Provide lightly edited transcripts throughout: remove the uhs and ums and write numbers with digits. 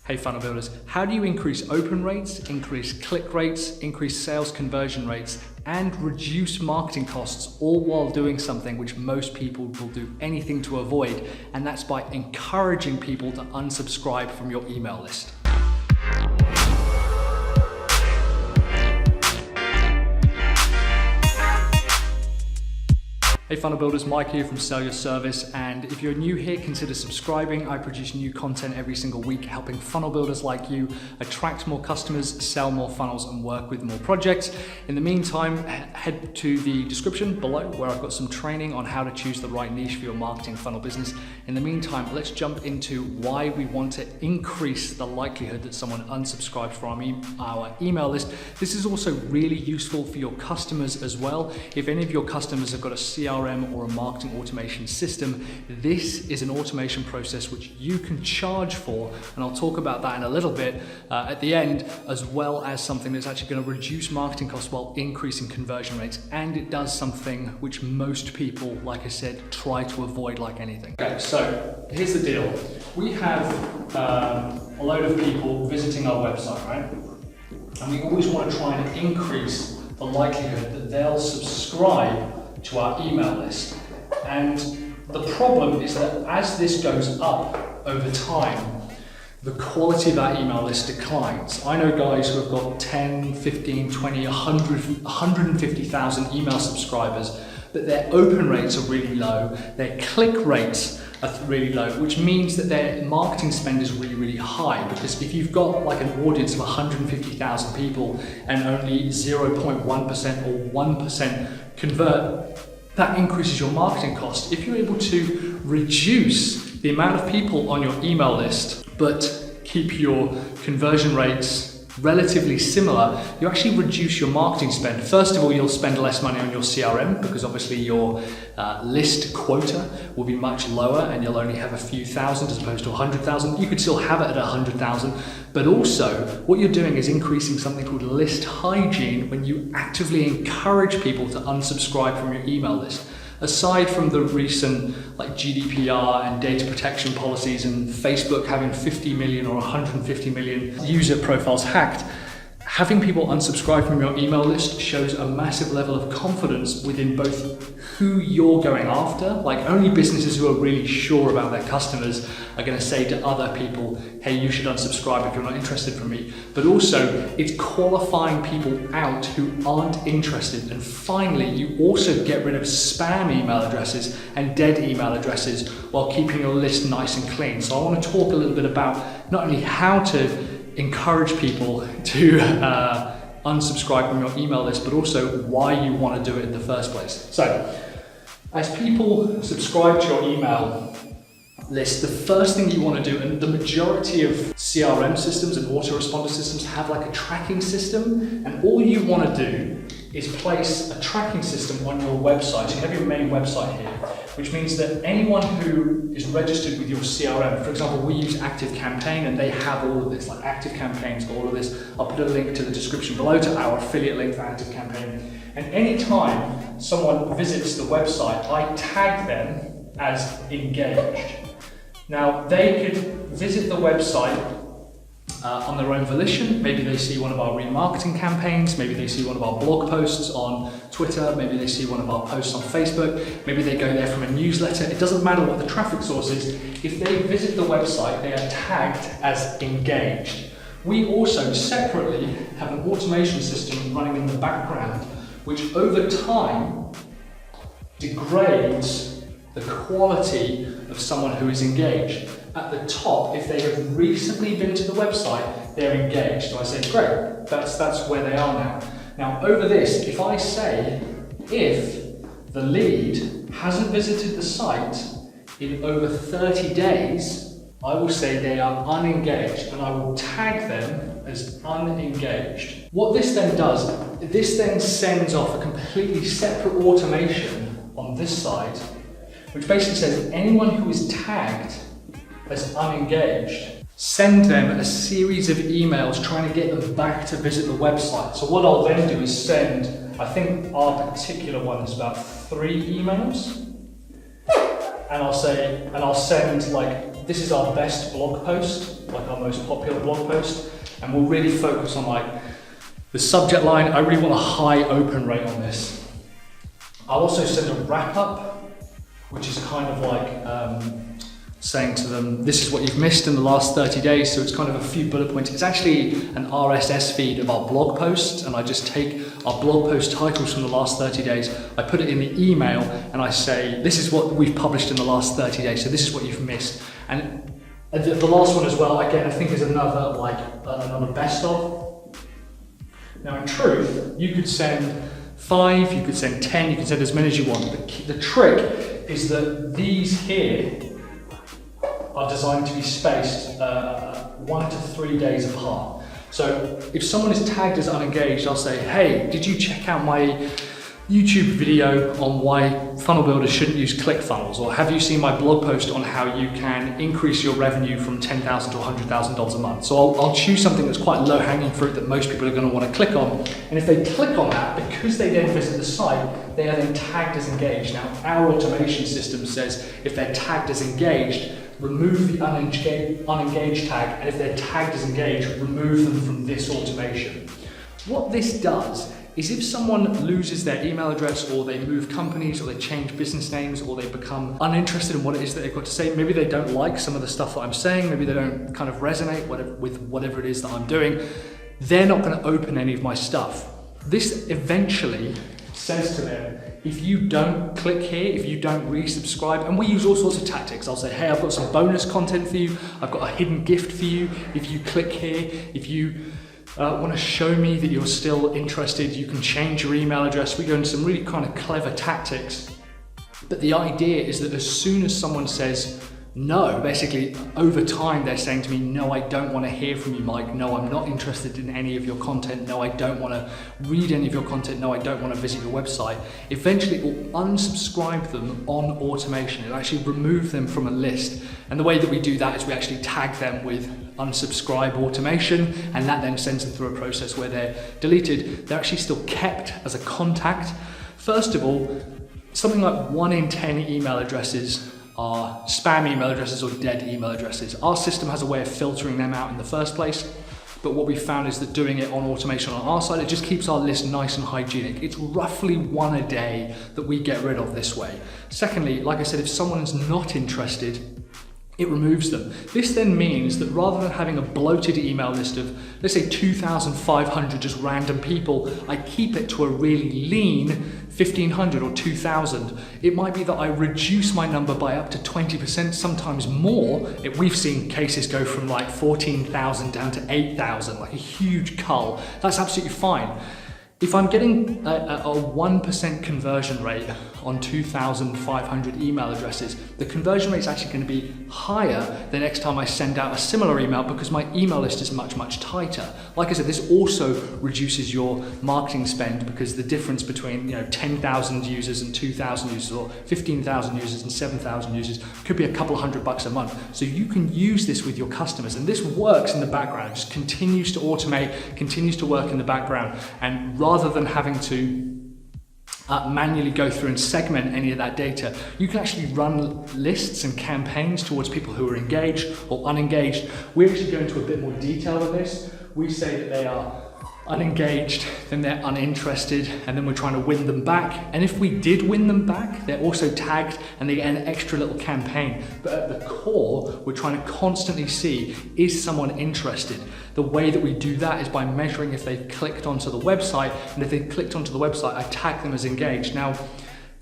Hey funnel builders, how do you increase open rates, increase click rates, increase sales conversion rates, and reduce marketing costs, all while doing something which most people will do anything to avoid, and that's by encouraging people to unsubscribe from your email list. Hey funnel builders, Mike here from Sell Your Service, and if you're new here, consider subscribing. I produce new content every single week, helping funnel builders like you attract more customers, sell more funnels, and work with more projects. In the meantime, head to the description below where I've got some training on how to choose the right niche for your marketing funnel business. In the meantime, let's jump into why we want to increase the likelihood that someone unsubscribes from our email list. This is also really useful for your customers as well. If any of your customers have got a CRM or a marketing automation system, this is an automation process which you can charge for, and I'll talk about that in a little bit at the end, as well as something that's actually going to reduce marketing costs while increasing conversion rates, and it does something which most people, like I said, try to avoid like anything. Okay, so here's the deal. We have a load of people visiting our website, right? And we always want to try and increase the likelihood that they'll subscribe to our email list. And the problem is that as this goes up over time, the quality of that email list declines. I know guys who have got 10, 15, 20, 100, 150,000 email subscribers, but their open rates are really low, their click rates are really low, which means that their marketing spend is really, really high. Because if you've got like an audience of 150,000 people and only 0.1% or 1% convert, that increases your marketing cost. If you're able to reduce the amount of people on your email list, but keep your conversion rates relatively similar, you actually reduce your marketing spend. First of all, you'll spend less money on your CRM because obviously your list quota will be much lower and you'll only have a few thousand as opposed to 100,000. You could still have it at 100,000, but also what you're doing is increasing something called list hygiene when you actively encourage people to unsubscribe from your email list. Aside from the recent like GDPR and data protection policies and Facebook having 50 million or 150 million user profiles hacked, having people unsubscribe from your email list shows a massive level of confidence within both who you're going after. Like only businesses who are really sure about their customers are going to say to other people, hey, you should unsubscribe if you're not interested from me. But also it's qualifying people out who aren't interested. And finally, you also get rid of spam email addresses and dead email addresses while keeping your list nice and clean. So I want to talk a little bit about not only how to encourage people to unsubscribe from your email list, but also why you want to do it in the first place. So, as people subscribe to your email list, the first thing you want to do, and the majority of CRM systems and autoresponder systems have like a tracking system, and all you want to do is place a tracking system on your website. So you have your main website here, which means that anyone who is registered with your CRM, for example, we use ActiveCampaign and they have all of this, like ActiveCampaign's got all of this. I'll put a link to the description below to our affiliate link for ActiveCampaign. And anytime someone visits the website, I tag them as engaged. Now, they could visit the website on their own volition. Maybe they see one of our remarketing campaigns, maybe they see one of our blog posts on Twitter, maybe they see one of our posts on Facebook, maybe they go there from a newsletter. It doesn't matter what the traffic source is. If they visit the website, they are tagged as engaged. We also separately have an automation system running in the background, which over time degrades the quality of someone who is engaged. At the top, if they have recently been to the website, they're engaged. So I say, great, that's where they are now. Now over this, if I say, if the lead hasn't visited the site in over 30 days, I will say they are unengaged and I will tag them as unengaged. What this then does, this then sends off a completely separate automation on this side, which basically says anyone who is tagged as unengaged, send them a series of emails trying to get them back to visit the website. So what I'll then do is send, I think our particular one is about 3 emails, and I'll send like this is our best blog post, like our most popular blog post, and we'll really focus on like the subject line. I really want a high open rate on this. I'll also send a wrap up, which is kind of like saying to them, this is what you've missed in the last 30 days. So it's kind of a few bullet points. It's actually an RSS feed of our blog posts, and I just take our blog post titles from the last 30 days, I put it in the email, and I say, this is what we've published in the last 30 days, so this is what you've missed. And the last one as well, again, I think is another best of. Now in truth, you could send 5, you could send 10, you can send as many as you want. The trick is that these here are designed to be spaced 1 to 3 days apart. So if someone is tagged as unengaged, I'll say, hey, did you check out my YouTube video on why funnel builders shouldn't use ClickFunnels? Or have you seen my blog post on how you can increase your revenue from $10,000 to $100,000 a month? So I'll choose something that's quite low hanging fruit that most people are going to want to click on. And if they click on that, because they then visit the site, they are then tagged as engaged. Now, our automation system says if they're tagged as engaged, remove the unengaged tag, and if they're tagged as engaged, remove them from this automation. What this does is if someone loses their email address, or they move companies, or they change business names, or they become uninterested in what it is that they've got to say, maybe they don't like some of the stuff that I'm saying, maybe they don't kind of resonate with whatever it is that I'm doing, they're not going to open any of my stuff. This eventually says to them, if you don't click here, if you don't resubscribe, and we use all sorts of tactics. I'll say, hey, I've got some bonus content for you. I've got a hidden gift for you. If you click here, if you want to show me that you're still interested, you can change your email address. We go into some really kind of clever tactics. But the idea is that as soon as someone says no, basically over time they're saying to me, no, I don't want to hear from you, Mike. No, I'm not interested in any of your content. No, I don't want to read any of your content. No, I don't want to visit your website. Eventually it will unsubscribe them on automation. It'll actually remove them from a list. And the way that we do that is we actually tag them with unsubscribe automation, and that then sends them through a process where they're deleted. They're actually still kept as a contact. First of all, something like 1 in 10 email addresses are spam email addresses or dead email addresses. Our system has a way of filtering them out in the first place, but what we found is that doing it on automation on our side, it just keeps our list nice and hygienic. It's roughly 1 a day that we get rid of this way. Secondly, like I said, if someone's not interested, it removes them. This then means that rather than having a bloated email list of, let's say 2,500 just random people, I keep it to a really lean 1,500 or 2,000. It might be that I reduce my number by up to 20%, sometimes more. We've seen cases go from like 14,000 down to 8,000, like a huge cull. That's absolutely fine. If I'm getting a 1% conversion rate on 2,500 email addresses, the conversion rate is actually going to be higher the next time I send out a similar email, because my email list is much, much tighter. Like I said, this also reduces your marketing spend, because the difference between 10,000 users and 2,000 users, or 15,000 users and 7,000 users, could be a couple $100 a month. So you can use this with your customers, and this works in the background. It just continues to automate, continues to work in the background, and rather than having to manually go through and segment any of that data, you can actually run lists and campaigns towards people who are engaged or unengaged. We actually go into a bit more detail with this. We say that they are unengaged, then they're uninterested, and then we're trying to win them back. And if we did win them back, they're also tagged and they get an extra little campaign. But at the core, we're trying to constantly see, is someone interested? The way that we do that is by measuring if they've clicked onto the website, and if they've clicked onto the website, I tag them as engaged. Now,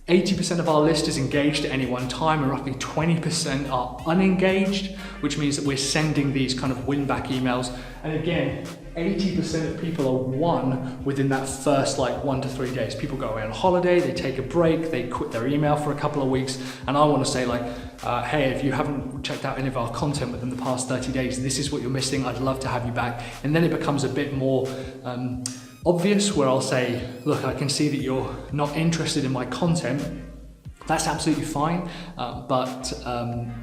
80% of our list is engaged at any one time, and roughly 20% are unengaged, which means that we're sending these kind of win-back emails. And again, 80% of people are won within that first 1 to 3 days. People go away on holiday, they take a break, they quit their email for a couple of weeks, and I want to say hey, if you haven't checked out any of our content within the past 30 days, this is what you're missing, I'd love to have you back. And then it becomes a bit more obvious, where I'll say, look, I can see that you're not interested in my content. That's absolutely fine, but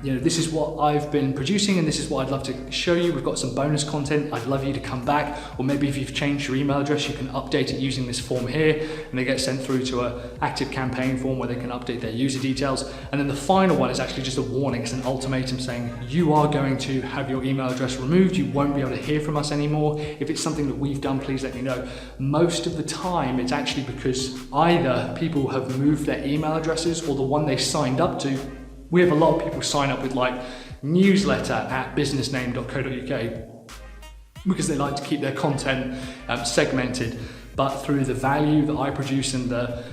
this is what I've been producing and this is what I'd love to show you. We've got some bonus content. I'd love you to come back, or maybe if you've changed your email address, you can update it using this form here, and they get sent through to an active campaign form where they can update their user details. And then the final one is actually just a warning. It's an ultimatum saying you are going to have your email address removed. You won't be able to hear from us anymore. If it's something that we've done, please let me know. Most of the time, it's actually because either people have moved their email addresses or the one they signed up to. We have a lot of people sign up with like newsletter@businessname.co.uk because they like to keep their content segmented, but through the value that I produce and the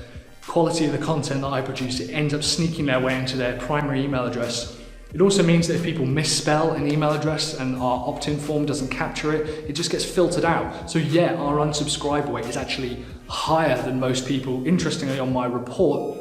quality of the content that I produce, it ends up sneaking their way into their primary email address. It also means that if people misspell an email address and our opt-in form doesn't capture it, it just gets filtered out. So yeah, our unsubscribe rate is actually higher than most people. Interestingly, on my report,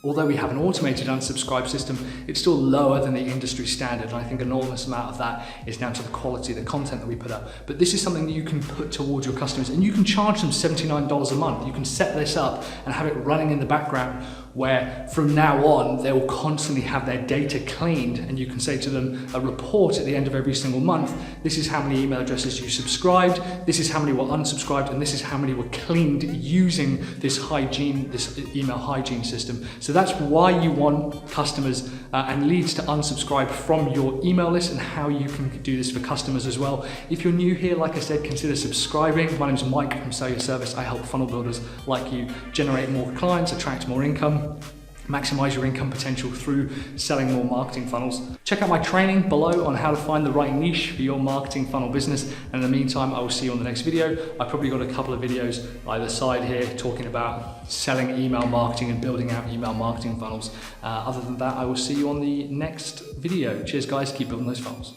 although we have an automated unsubscribe system, it's still lower than the industry standard. And I think an enormous amount of that is down to the quality of the content that we put up. But this is something that you can put towards your customers, and you can charge them $79 a month. You can set this up and have it running in the background, where from now on, they will constantly have their data cleaned, and you can say to them a report at the end of every single month, this is how many email addresses you subscribed, this is how many were unsubscribed, and this is how many were cleaned using this email hygiene system. So that's why you want customers and leads to unsubscribe from your email list, and how you can do this for customers as well. If you're new here, like I said, consider subscribing. My name is Mike from Sell Your Service. I help funnel builders like you generate more clients, attract more income, maximize your income potential through selling more marketing funnels. Check out my training below on how to find the right niche for your marketing funnel business. And in the meantime, I will see you on the next video. I've probably got a couple of videos either side here talking about selling email marketing and building out email marketing funnels. Other than that, I will see you on the next video. Cheers guys, keep building those funnels.